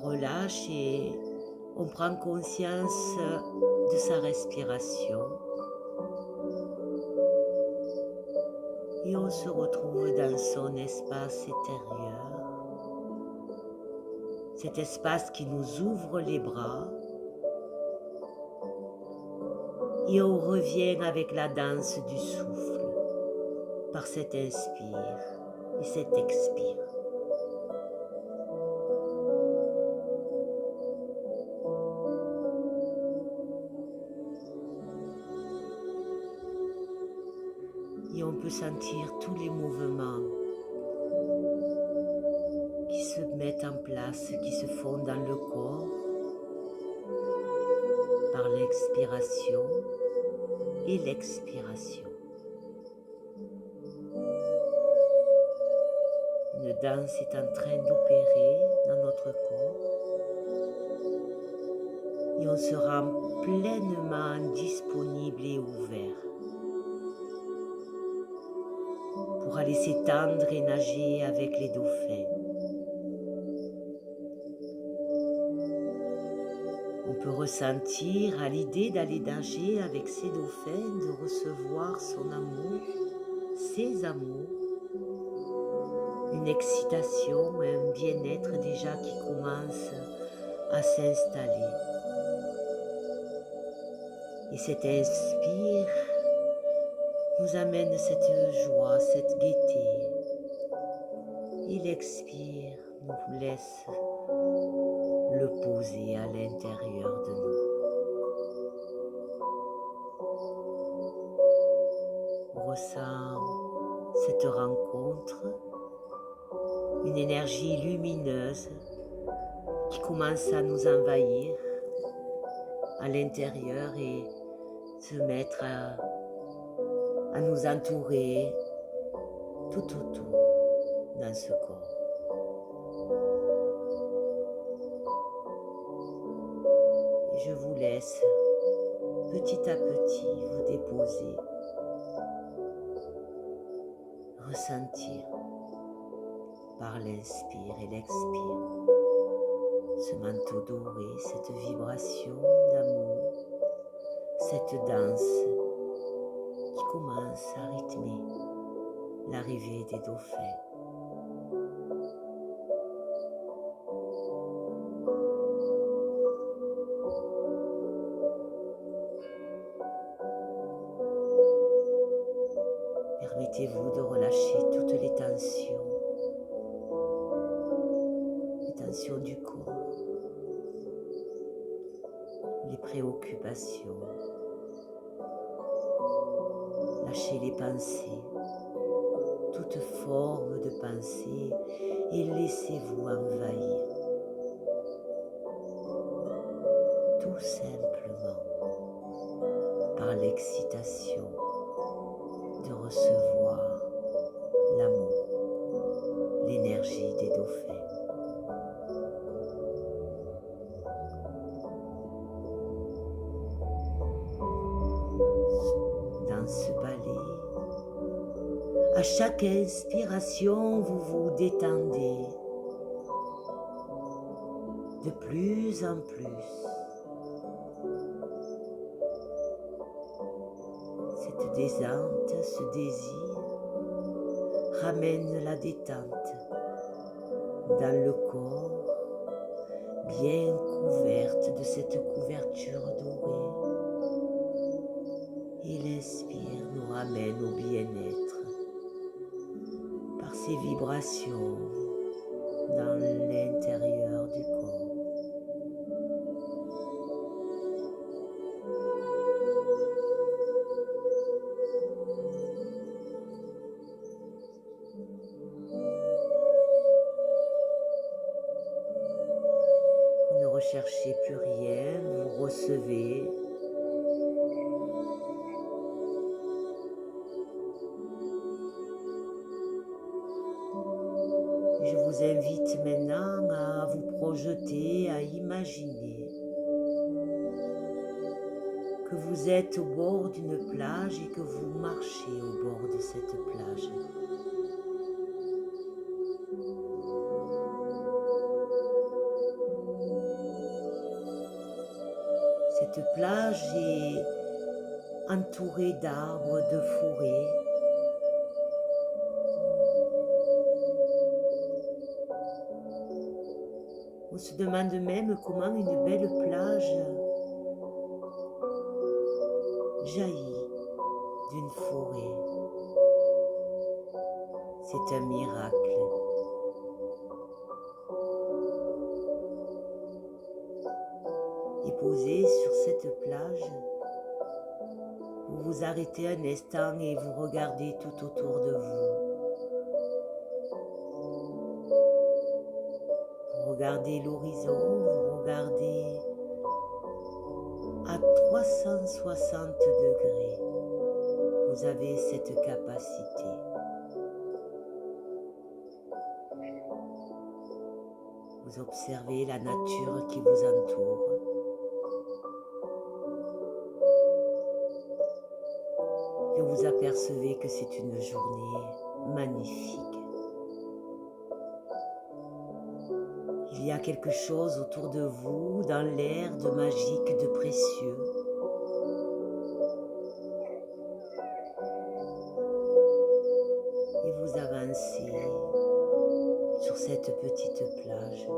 relâche et on prend conscience de sa respiration et on se retrouve dans son espace intérieur, cet espace qui nous ouvre les bras et on revient avec la danse du souffle par cet inspire et cet expire. Et on peut sentir tous les mouvements qui se mettent en place, qui se font dans le corps par l'expiration et l'expiration. Une danse est en train d'opérer dans notre corps et on se rend pleinement disponible et ouvert pour aller s'étendre et nager avec les dauphins. On peut ressentir à l'idée d'aller nager avec ces dauphins, de recevoir son amour, ses amours, une excitation, un bien-être déjà qui commence à s'installer. Et cet inspire nous amène cette joie, cette gaieté. Et l'expire nous laisse le poser à l'intérieur de nous. On ressent cette rencontre, une énergie lumineuse qui commence à nous envahir à l'intérieur et se mettre à nous entourer tout autour dans ce corps. Et je vous laisse petit à petit vous déposer, ressentir par l'inspire et l'expire ce manteau doré, cette vibration d'amour, cette danse qui commence à rythmer l'arrivée des dauphins. Permettez-vous de relâcher toutes les tensions du corps, les préoccupations. Lâchez les pensées, toute forme de pensée et laissez-vous envahir. Tout simplement par l'excitation de recevoir l'amour, l'énergie des dauphins. Dans ce balai, à chaque inspiration, vous vous détendez de plus en plus. Cette détente, ce désir ramène la détente dans le corps, bien couverte de cette couverture dorée. Et l'inspire nous ramène au bien-être par ces vibrations dans l'intérieur du corps. Vous ne recherchez plus rien, vous recevez. Je vous invite maintenant à vous projeter, à imaginer que vous êtes au bord d'une plage et que vous marchez au bord de cette plage. Cette plage est entourée d'arbres, de forêts. On se demande même comment une belle plage jaillit d'une forêt. C'est un miracle. Et posé sur cette plage, vous vous arrêtez un instant et vous regardez tout autour de vous. Vous regardez l'horizon, vous regardez à 360 degrés. Vous avez cette capacité. Vous observez la nature qui vous entoure. Et vous apercevez que c'est une journée magnifique. Il y a quelque chose autour de vous, dans l'air, de magique, de précieux. Et vous avancez sur cette petite plage.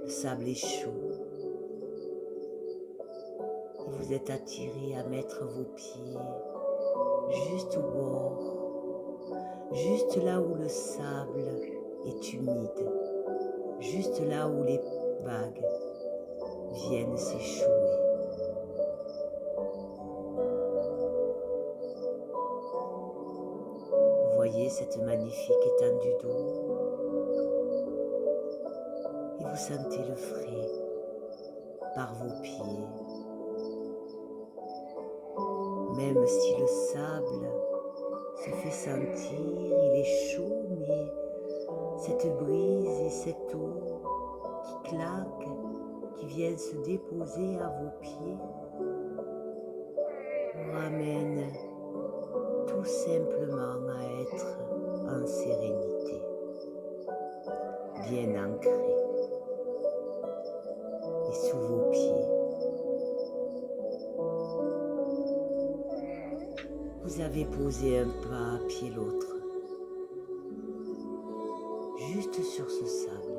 Le sable est chaud. Et vous êtes attiré à mettre vos pieds juste au bord, juste là où le sable est humide, juste là où les vagues viennent s'échouer. Vous voyez cette magnifique étendue d'eau et vous sentez le frais par vos pieds. Même si le sable se fait sentir, il est chaud, mais cette brise et cette eau qui claque, qui vient se déposer à vos pieds, vous ramène tout simplement à être en sérénité, bien ancré. Et sous vos pieds, vous avez posé un pas à pied l'autre, juste sur ce sable.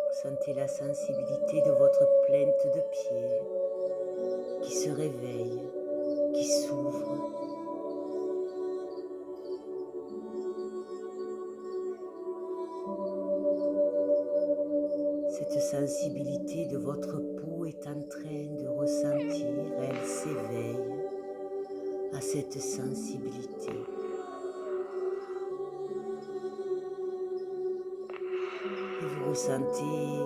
Vous sentez la sensibilité de votre plainte de pied qui se réveille, qui s'ouvre. Cette sensibilité de votre peau est en train de ressentir, elle s'éveille à cette sensibilité. Et vous ressentez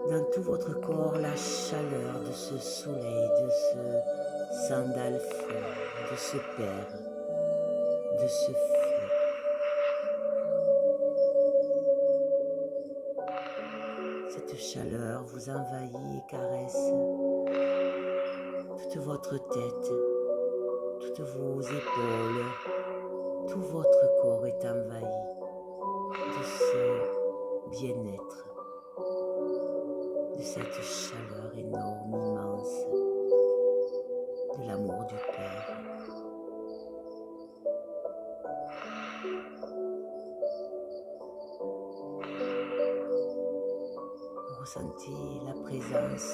dans tout votre corps la chaleur de ce soleil, de ce sandal feu, de ce père, de ce feu. Cette chaleur vous envahit et caresse toute votre tête, toutes vos épaules, tout votre corps est envahi de ce bien-être, de cette chaleur énorme, immense, de l'amour du Père. Vous ressentez la présence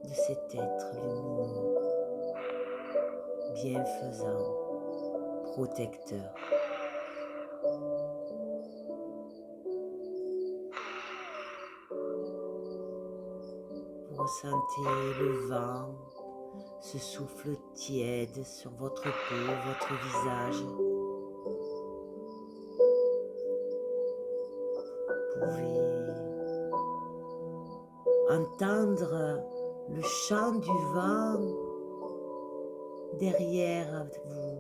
de cet être lumineux, bienfaisant, protecteur. Vous ressentez le vent, ce souffle tiède sur votre peau, votre visage. Vous pouvez entendre le chant du vent derrière vous,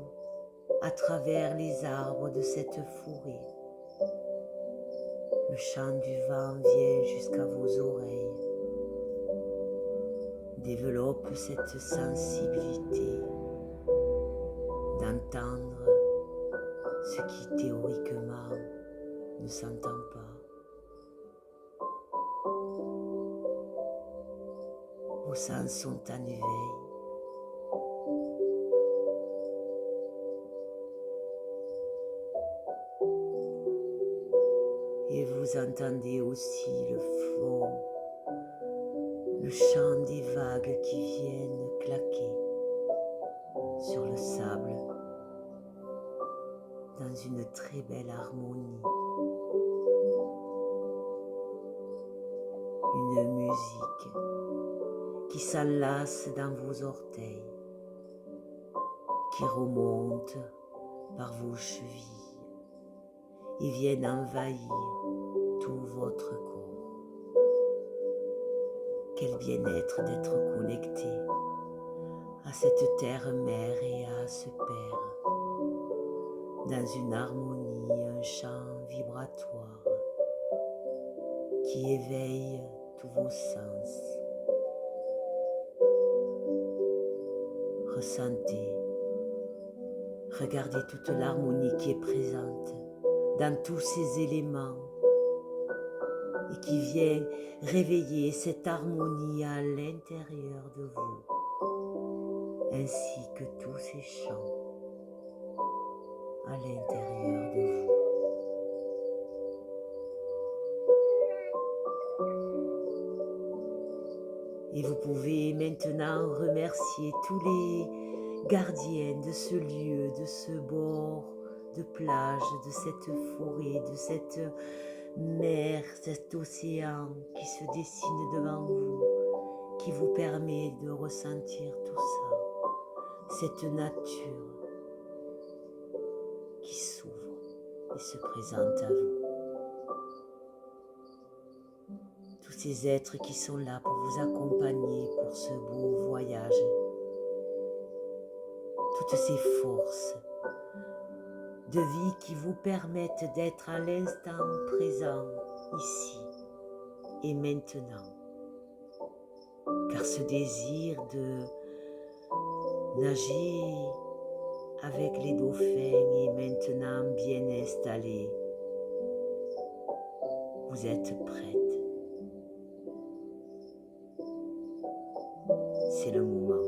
à travers les arbres de cette forêt. Le chant du vent vient jusqu'à vos oreilles. Développe cette sensibilité d'entendre ce qui théoriquement ne s'entend pas. Vos sens sont en éveil. Et vous entendez aussi le flot, le chant des vagues qui viennent claquer sur le sable dans une très belle harmonie. Une musique qui s'enlace dans vos orteils, qui remonte par vos chevilles et viennent envahir tout votre corps. Quel bien-être d'être connecté à cette terre-mère et à ce Père, dans une harmonie, un chant vibratoire qui éveille tous vos sens. Ressentez, regardez toute l'harmonie qui est présente dans tous ces éléments et qui vient réveiller cette harmonie à l'intérieur de vous, ainsi que tous ces chants à l'intérieur de vous. Et vous pouvez maintenant remercier tous les gardiens de ce lieu, de ce bord de plage, de cette forêt, de cette mer, cet océan qui se dessine devant vous, qui vous permet de ressentir tout ça, cette nature qui s'ouvre et se présente à vous. Tous ces êtres qui sont là pour vous accompagner pour ce beau voyage, toutes ces forces de vie qui vous permettent d'être à l'instant présent, ici et maintenant. Car ce désir de nager avec les dauphins est maintenant bien installé. Vous êtes prête. C'est le moment.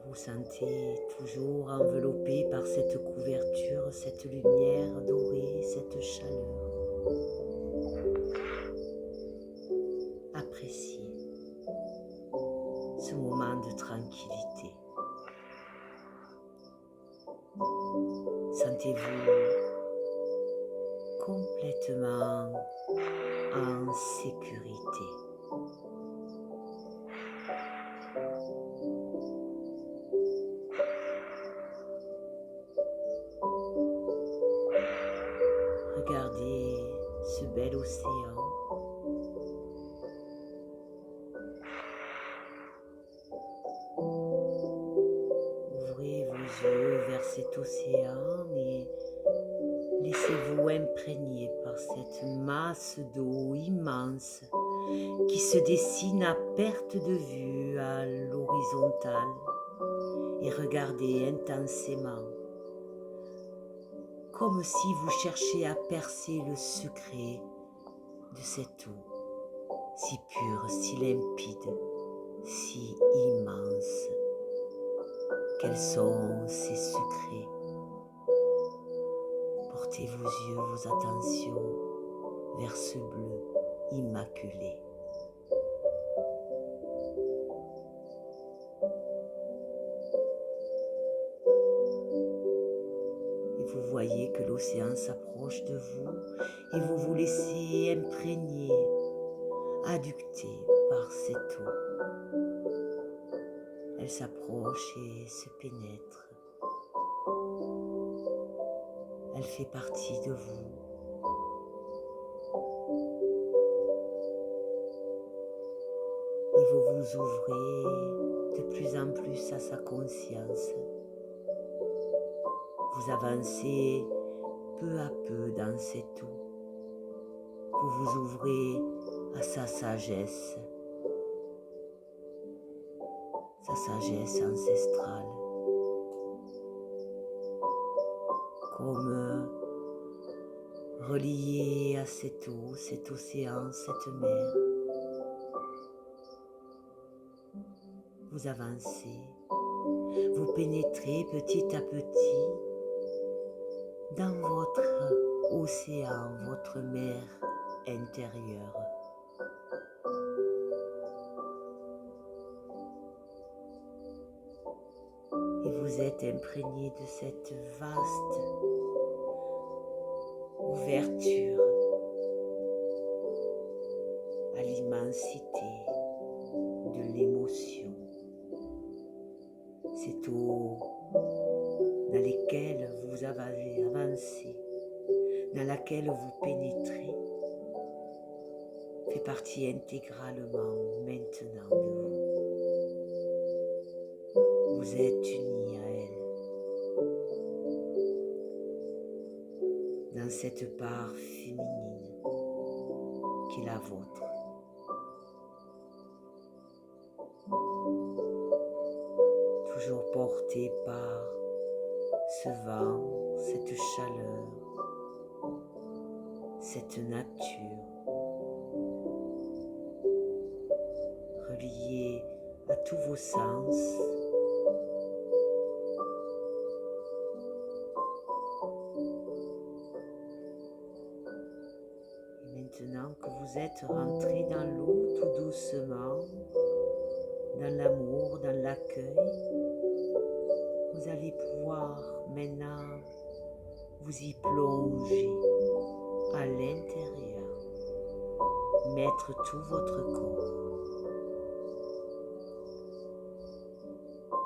Vous sentez toujours enveloppé par cette couverture, cette lumière dorée, cette chaleur. Appréciez ce moment de tranquillité. Sentez-vous complètement en sécurité. Regardez ce bel océan. Ouvrez vos yeux vers cet océan et laissez-vous imprégner par cette masse d'eau immense qui se dessine à perte de vue à l'horizontale et regardez intensément, comme si vous cherchiez à percer le secret de cette eau, si pure, si limpide, si immense. Quels sont ces secrets? Portez vos yeux, vos attentions vers ce bleu immaculé. Et vous voyez que l'océan s'approche de vous et vous vous laissez imprégner, adducter par cette eau. Elle s'approche et se pénètre. Elle fait partie de vous. Et vous vous ouvrez de plus en plus à sa conscience. Vous avancez peu à peu dans cette eau, vous vous ouvrez à sa sagesse ancestrale, comme relié à cette eau, cet océan, cette mer. Vous avancez, vous pénétrez petit à petit dans votre océan, votre mer intérieure. Et vous êtes imprégné de cette vaste ouverture à l'immensité de l'émotion. Cette eau dans laquelle vous avez avancé, dans laquelle vous pénétrez, fait partie intégralement maintenant de vous. Vous êtes unis à elle. Dans cette part féminine qui est la vôtre. Toujours porté par ce vent, cette chaleur, cette nature, reliée à tous vos sens. Et maintenant que vous êtes rentré dans l'eau tout doucement, dans l'amour, dans l'accueil, vous allez pouvoir maintenant vous y plonger à l'intérieur, mettre tout votre corps,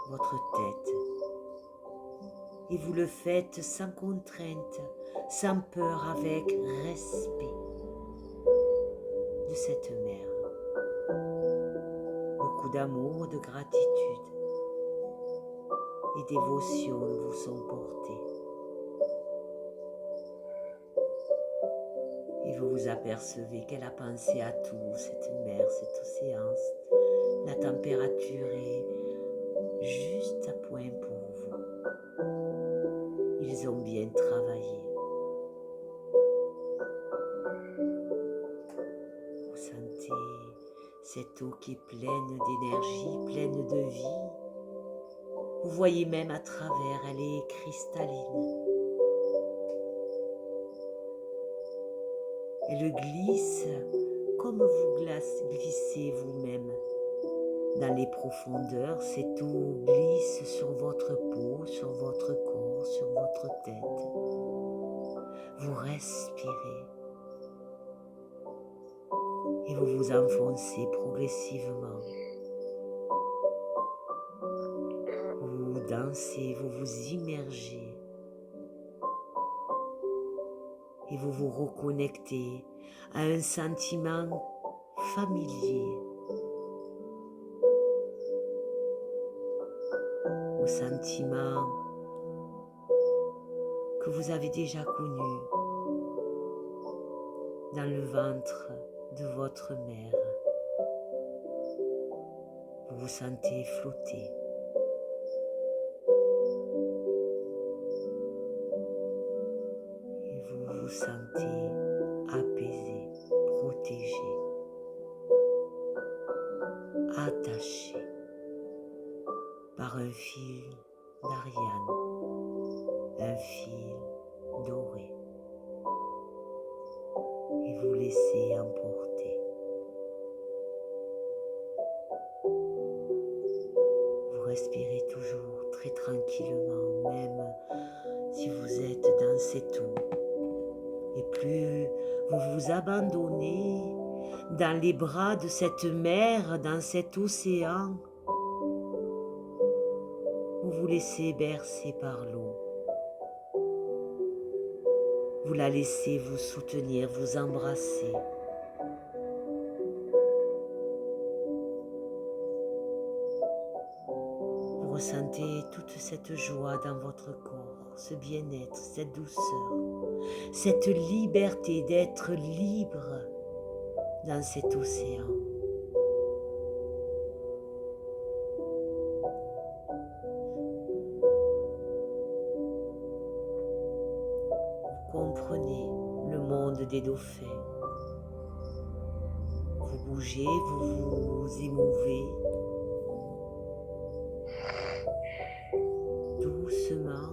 votre tête, et vous le faites sans contrainte, sans peur, avec respect de cette mer. Beaucoup d'amour, de gratitude et dévotion vous sont portés. Et vous vous apercevez qu'elle a pensé à tout, cette mer, cet océan. La température est juste à point pour vous. Ils ont bien travaillé. Vous sentez cette eau qui est pleine d'énergie, pleine de vie. Vous voyez même à travers, elle est cristalline. Elle glisse comme vous glissez vous-même. Dans les profondeurs, cette eau glisse sur votre peau, sur votre corps, sur votre tête. Vous respirez et vous vous enfoncez progressivement. Vous dansez, vous vous immergez et vous vous reconnectez à un sentiment familier, au sentiment que vous avez déjà connu dans le ventre de votre mère. Vous vous sentez flotter. Et vous vous sentez apaisé, protégé, attaché par un fil d'Ariane, un fil doré. Et vous laissez emporter. Vous respirez toujours très tranquillement, même si vous êtes dans cette eau. Et plus vous vous abandonnez dans les bras de cette mer, dans cet océan, vous vous laissez bercer par l'eau. Vous la laissez vous soutenir, vous embrasser. Vous ressentez toute cette joie dans votre corps, ce bien-être, cette douceur, cette liberté d'être libre dans cet océan. Vous comprenez le monde des dauphins. Vous bougez, vous vous émouvez. Doucement,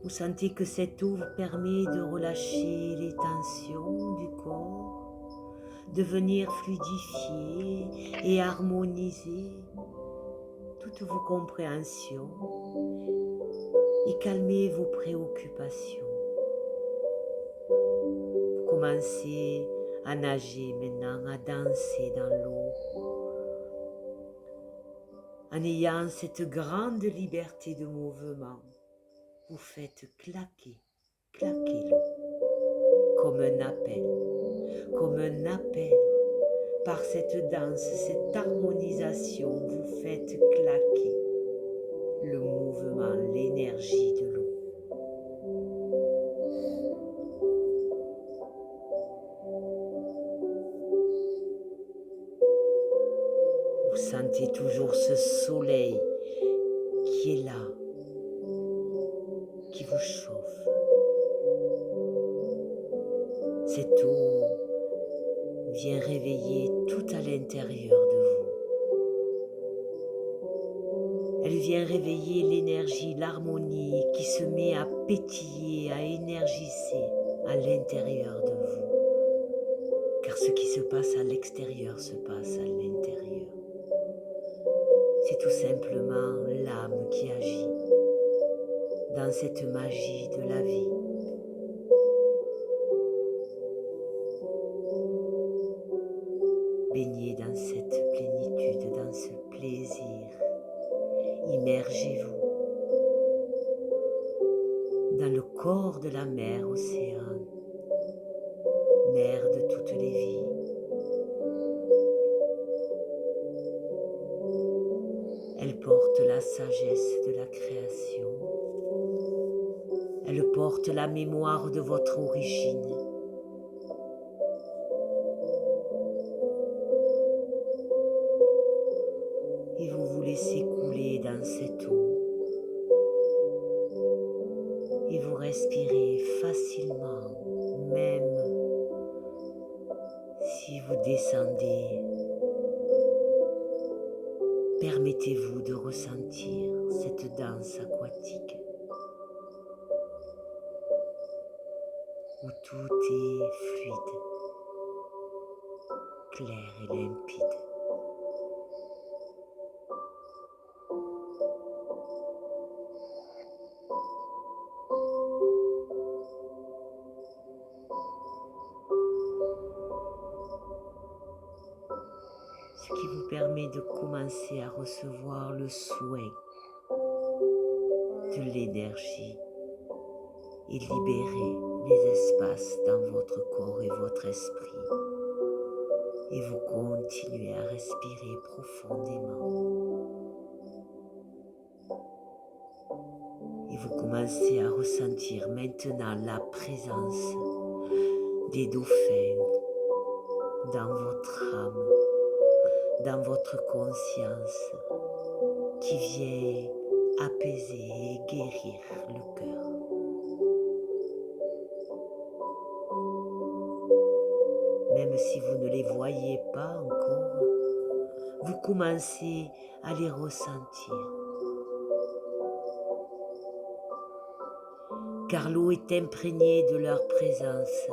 vous sentez que cette eau vous permet de relâcher les tensions du corps, de venir fluidifier et harmoniser toutes vos compréhensions et calmer vos préoccupations. Vous commencez à nager maintenant, à danser dans l'eau, en ayant cette grande liberté de mouvement. Vous faites claquer l'eau, comme un appel. Par cette danse, cette harmonisation, vous faites claquer le mouvement, l'énergie de l'eau. Vous sentez toujours ce soleil qui est là, qui vous chauffe. Cette eau vient réveiller tout à l'intérieur de vous. Elle vient réveiller l'énergie, l'harmonie qui se met à pétiller, à énergiser à l'intérieur de vous. Car ce qui se passe à l'extérieur se passe à l'intérieur. C'est tout simplement l'âme qui agit dans cette magie de la vie. Baignez dans cette plénitude, dans ce plaisir. Immergez-vous dans le corps de la mer océan, mer de toutes les vies. Elle porte la sagesse de la création. Elle porte la mémoire de votre origine. Et vous vous laissez couler dans cette eau. Et vous respirez facilement, même si vous descendez. Permettez-vous de ressentir cette danse aquatique où tout est fluide, clair et limpide. Ce qui vous permet de commencer à recevoir le soin de l'énergie et libérer les espaces dans votre corps et votre esprit. Et vous continuez à respirer profondément. Et vous commencez à ressentir maintenant la présence des dauphins dans votre âme, dans votre conscience, qui vient apaiser et guérir le cœur. Même si vous ne les voyez pas encore, vous commencez à les ressentir. Car l'eau est imprégnée de leur présence.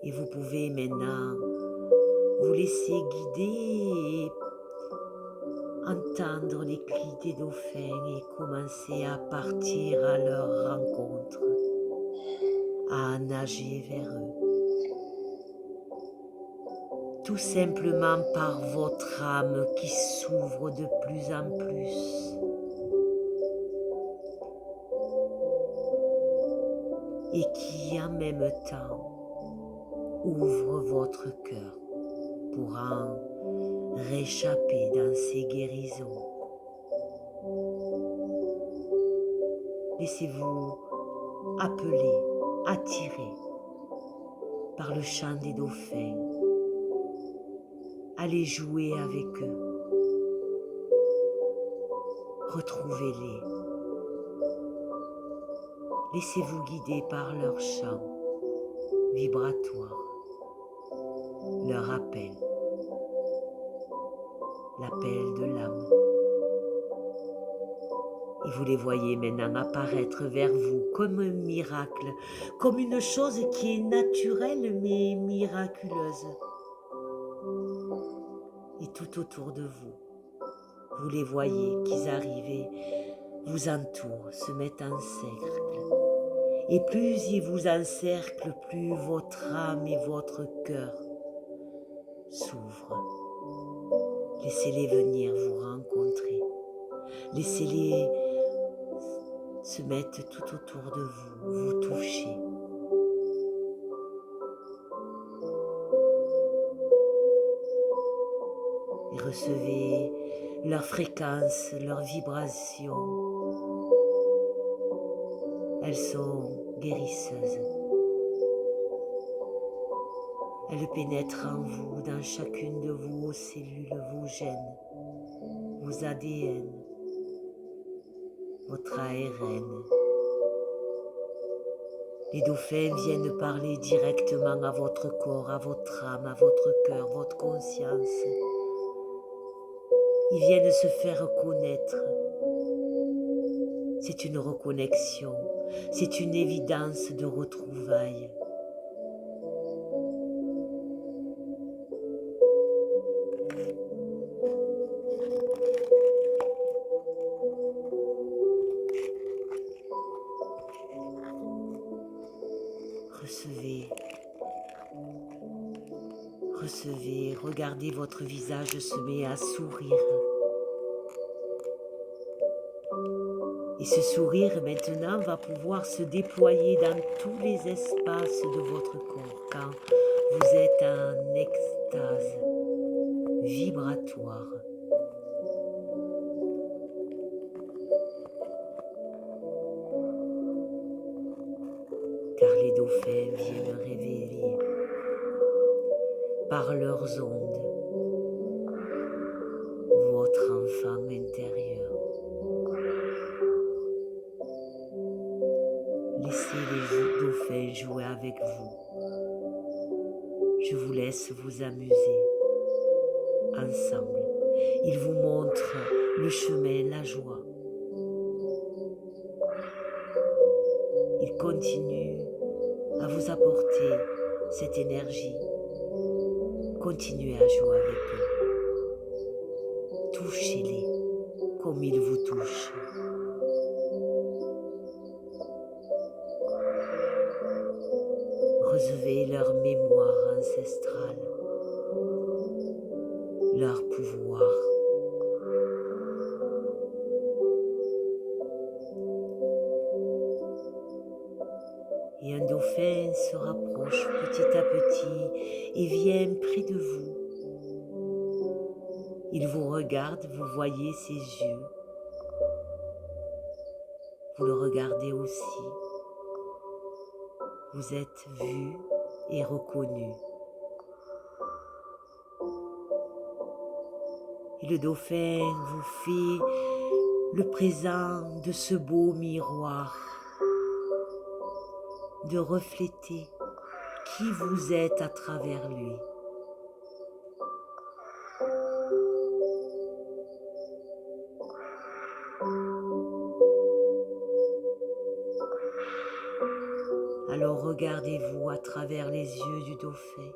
Et vous pouvez maintenant vous laisser guider et entendre les cris des dauphins et commencer à partir à leur rencontre, à nager vers eux. Tout simplement par votre âme qui s'ouvre de plus en plus. Et qui en même temps ouvre votre cœur pour en réchapper dans ces guérisons. Laissez-vous appeler, attirer par le chant des dauphins. Allez jouer avec eux. Retrouvez-les. Laissez-vous guider par leur chant vibratoire, leur appel, l'appel de l'âme. Et vous les voyez maintenant apparaître vers vous comme un miracle, comme une chose qui est naturelle mais miraculeuse. Et tout autour de vous, vous les voyez qu'ils arrivent et vous entourent, se mettent en cercle. Et plus ils vous encerclent, plus votre âme et votre cœur s'ouvrent. Laissez-les venir vous rencontrer. Laissez-les se mettre tout autour de vous, vous toucher. Et recevez leur fréquence, leur vibration. Elles sont guérisseuses. Elles pénètrent en vous, dans chacune de vos cellules, vos gènes, vos ADN, votre ARN. Les dauphins viennent parler directement à votre corps, à votre âme, à votre cœur, votre conscience. Ils viennent se faire connaître. C'est une reconnexion, c'est une évidence de retrouvailles. Recevez, regardez votre visage se met à sourire. Et ce sourire maintenant va pouvoir se déployer dans tous les espaces de votre corps quand vous êtes en extase vibratoire. Car les dauphins viennent révéler par leurs ondes votre enfant intérieur. Laissez les dauphins jouer avec vous. Je vous laisse vous amuser ensemble. Ils vous montrent le chemin, la joie. Ils continuent à vous apporter cette énergie. Continuez à jouer avec eux. Touchez-les comme ils vous touchent. Recevez leur mémoire ancestrale, leur pouvoir. Et un dauphin se rapproche petit à petit et vient près de vous. Il vous regarde, vous voyez ses yeux. Vous le regardez aussi. Vous êtes vu et reconnu. Et le dauphin vous fait le présent de ce beau miroir, de refléter qui vous êtes à travers lui. Alors regardez-vous à travers les yeux du dauphin.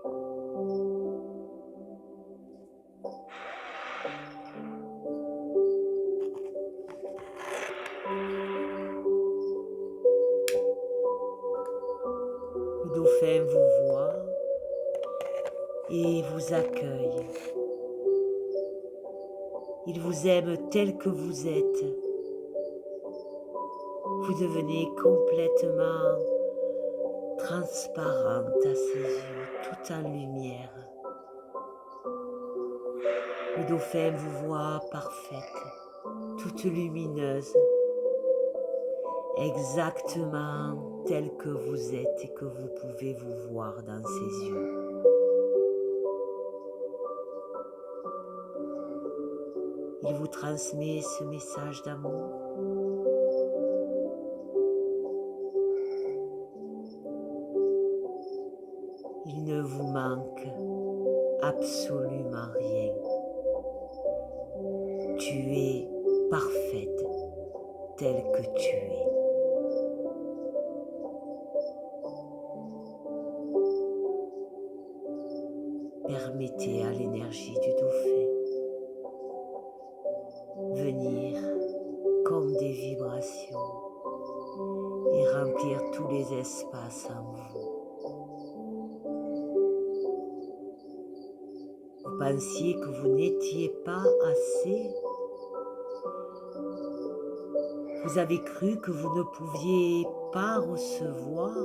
Le dauphin vous voit et vous accueille. Il vous aime tel que vous êtes. Vous devenez complètement transparente à ses yeux, tout en lumière. Le dauphin vous voit parfaite, toute lumineuse, exactement telle que vous êtes et que vous pouvez vous voir dans ses yeux. Il vous transmet ce message d'amour. Il ne vous manque absolument rien. Tu es parfaite telle que tu es. Permettez à l'énergie du dauphin venir comme des vibrations et remplir tous les espaces en vous. Vous pensiez que vous n'étiez pas assez. Vous avez cru que vous ne pouviez pas recevoir,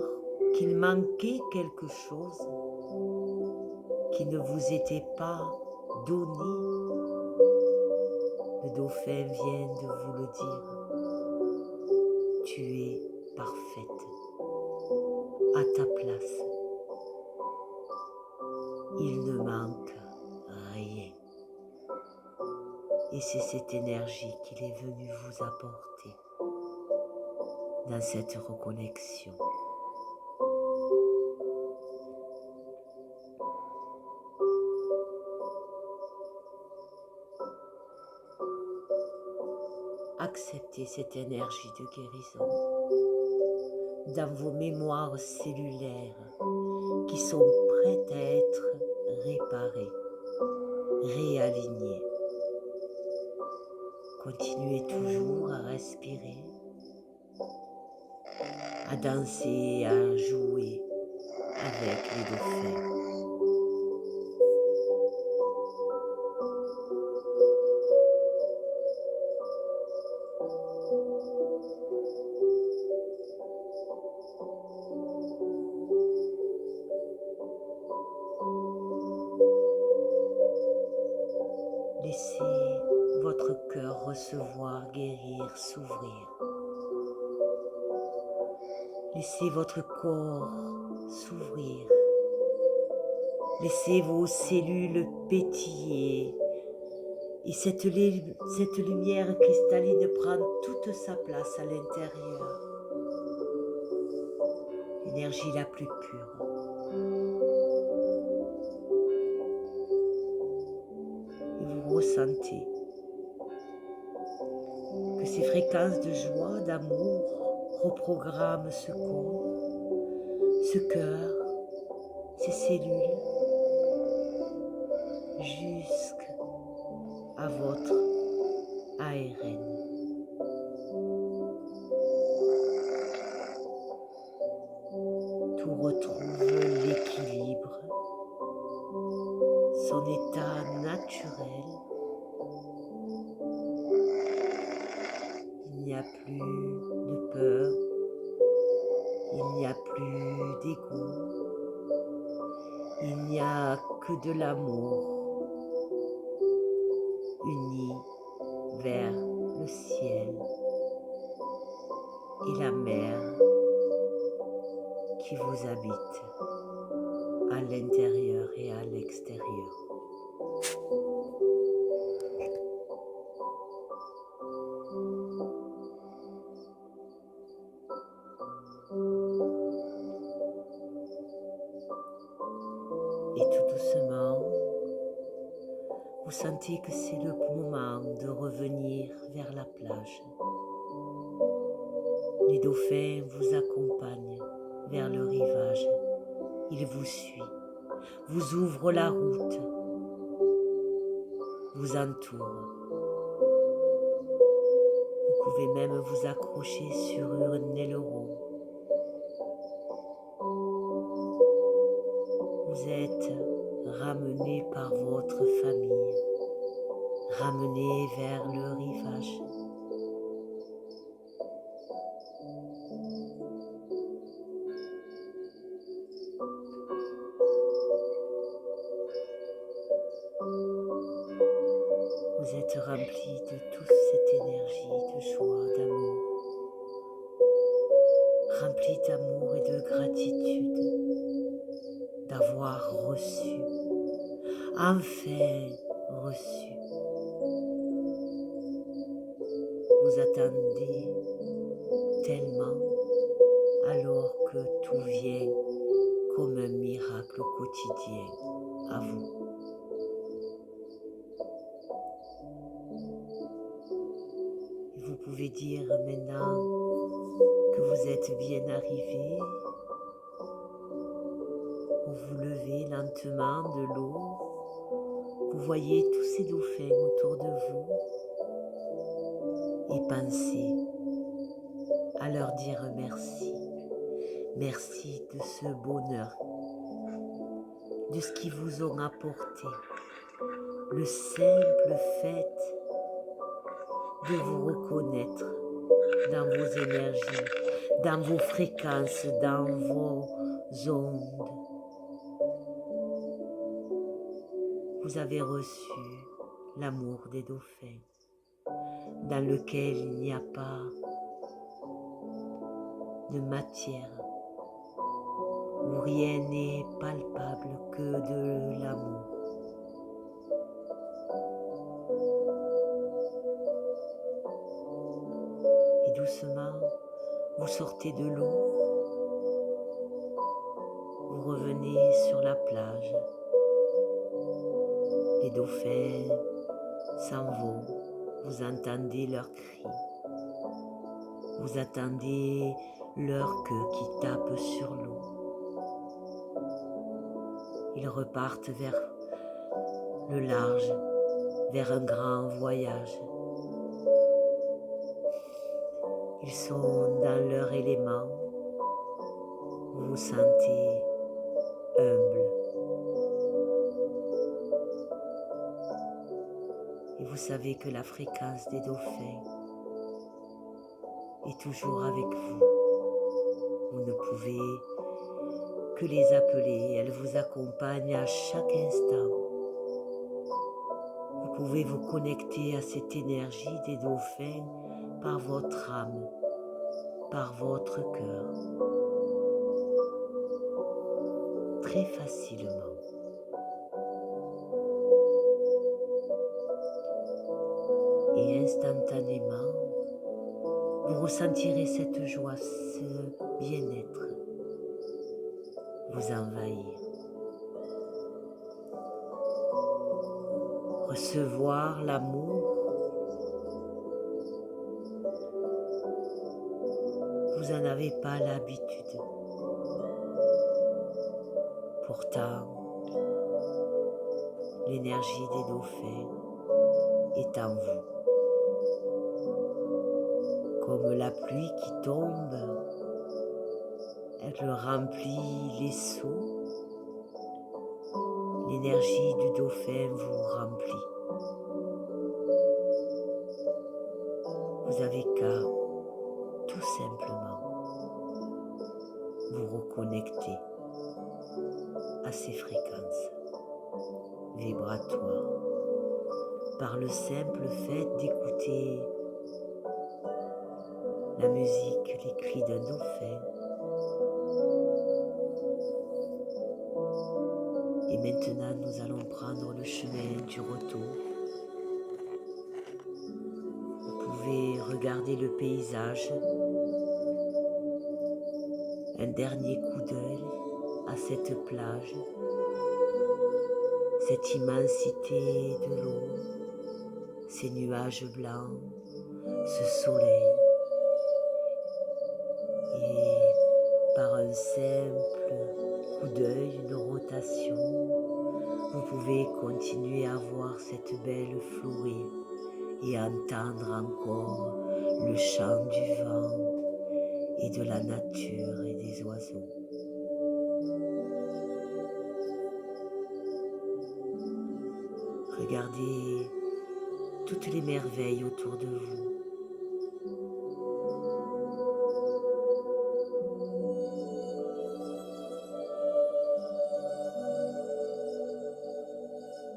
qu'il manquait quelque chose qui ne vous était pas donné. Le dauphin vient de vous le dire. Tu es parfaite, à ta place. Il ne manque rien. Et c'est cette énergie qu'il est venu vous apporter dans cette reconnexion. Acceptez cette énergie de guérison dans vos mémoires cellulaires qui sont prêtes à être réparées, réalignées. Continuez toujours à respirer, à danser, à jouer avec les dauphins. Laissez votre cœur recevoir, guérir, s'ouvrir. Laissez votre corps s'ouvrir. Laissez vos cellules pétiller. Et cette lumière cristalline prend toute sa place à l'intérieur. L'énergie la plus pure. Et vous ressentez que ces fréquences de joie, d'amour reprogramment ce corps, ce cœur, ces cellules, jusqu'à votre ARN. Tout retrouve l'équilibre, son état naturel. Il n'y a plus de peur, il n'y a plus d'ego, il n'y a que de l'amour uni vers le ciel et la mer qui vous habite à l'intérieur et à l'extérieur. Et tout doucement, vous sentez que c'est le moment de revenir vers la plage. Les dauphins vous accompagnent vers le rivage. Ils vous suivent, vous ouvrent la route, vous entourent. Vous pouvez même vous accrocher sur un aileron. Vous êtes ramené par votre famille, ramené vers le rivage. enfin reçu. Vous attendez tellement alors que tout vient comme un miracle au quotidien à vous. Et vous pouvez dire maintenant que vous êtes bien arrivé. Vous vous levez lentement de l'eau. Vous voyez tous ces dauphins autour de vous et pensez à leur dire merci. Merci de ce bonheur, de ce qu'ils vous ont apporté. Le simple fait de vous reconnaître dans vos énergies, dans vos fréquences, dans vos ondes. Vous avez reçu l'amour des dauphins, dans lequel il n'y a pas de matière, où rien n'est palpable que de l'amour. Et doucement, vous sortez de l'eau, vous revenez sur la plage. Les dauphins s'en vont, vous entendez leurs cris, vous attendez leur queue qui tape sur l'eau. Ils repartent vers le large, vers un grand voyage. Ils sont dans leur élément. Vous vous sentez humble. Et vous savez que la fréquence des dauphins est toujours avec vous. Vous ne pouvez que les appeler. Elles vous accompagnent à chaque instant. Vous pouvez vous connecter à cette énergie des dauphins par votre âme, par votre cœur, très facilement. Et instantanément, vous ressentirez cette joie, ce bien-être vous envahir. Recevoir l'amour, vous n'en avez pas l'habitude. Pourtant, l'énergie des dauphins est en vous. Comme la pluie qui tombe, elle remplit les seaux. L'énergie du dauphin vous remplit. Vous avez qu'à tout simplement vous reconnecter à ces fréquences vibratoires par le simple fait d'écouter la musique, les cris d'un dauphin. Et maintenant, nous allons prendre le chemin du retour. Vous pouvez regarder le paysage, un dernier coup d'œil à cette plage, cette immensité de l'eau, ces nuages blancs, ce soleil. Et par un simple coup d'œil, une rotation, vous pouvez continuer à voir cette belle forêt et entendre encore le chant du vent et de la nature et des oiseaux. Regardez toutes les merveilles autour de vous.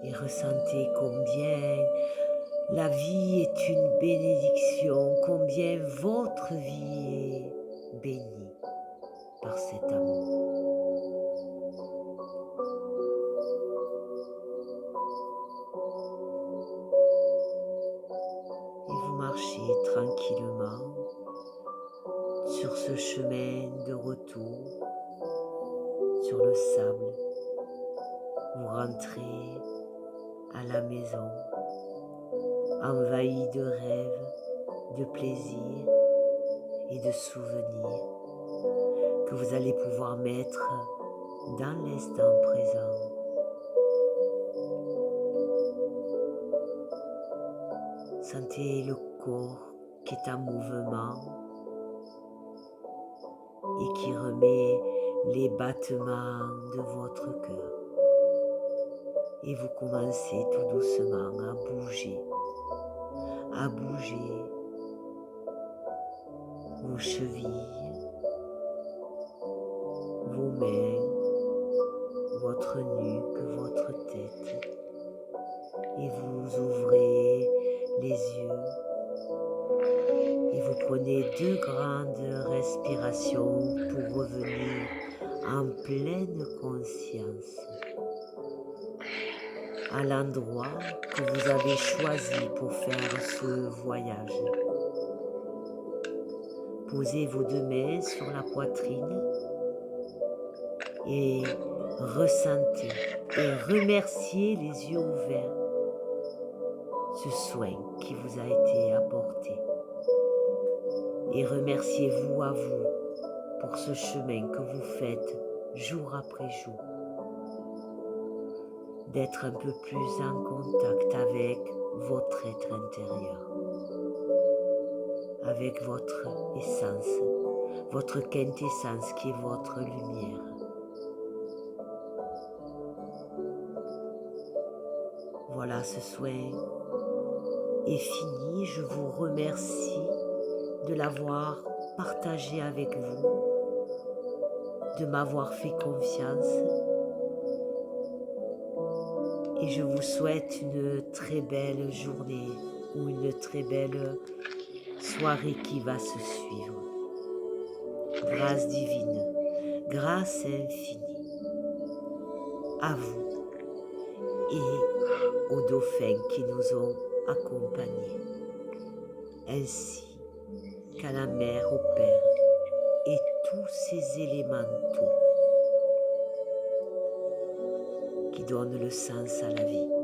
Et ressentez combien la vie est une bénédiction, combien votre vie est bénie par cet amour. marcher tranquillement sur ce chemin de retour, sur le sable. Vous rentrez à la maison, envahi de rêves, de plaisirs et de souvenirs que vous allez pouvoir mettre dans l'instant présent. Sentez le corps qui est en mouvement et qui remet les battements de votre cœur. Et vous commencez tout doucement à bouger vos chevilles, vos mains, votre nuque, votre tête. Et vous ouvrez les yeux et vous prenez 2 grandes respirations pour revenir en pleine conscience à l'endroit que vous avez choisi pour faire ce voyage. Posez vos 2 mains sur la poitrine et ressentez et remerciez les yeux ouverts ce soin qui vous a été apporté. Et remerciez-vous à vous pour ce chemin que vous faites jour après jour. D'être un peu plus en contact avec votre être intérieur, avec votre essence, votre quintessence qui est votre lumière. Voilà, ce soin est fini. Je vous remercie de l'avoir partagé avec vous, de m'avoir fait confiance. Et je vous souhaite une très belle journée ou une très belle soirée qui va se suivre. Grâce divine, grâce infinie à vous et aux dauphins qui nous ont accompagnés, ainsi qu'à la mer, au Père et tous ces élémentaux qui donnent le sens à la vie.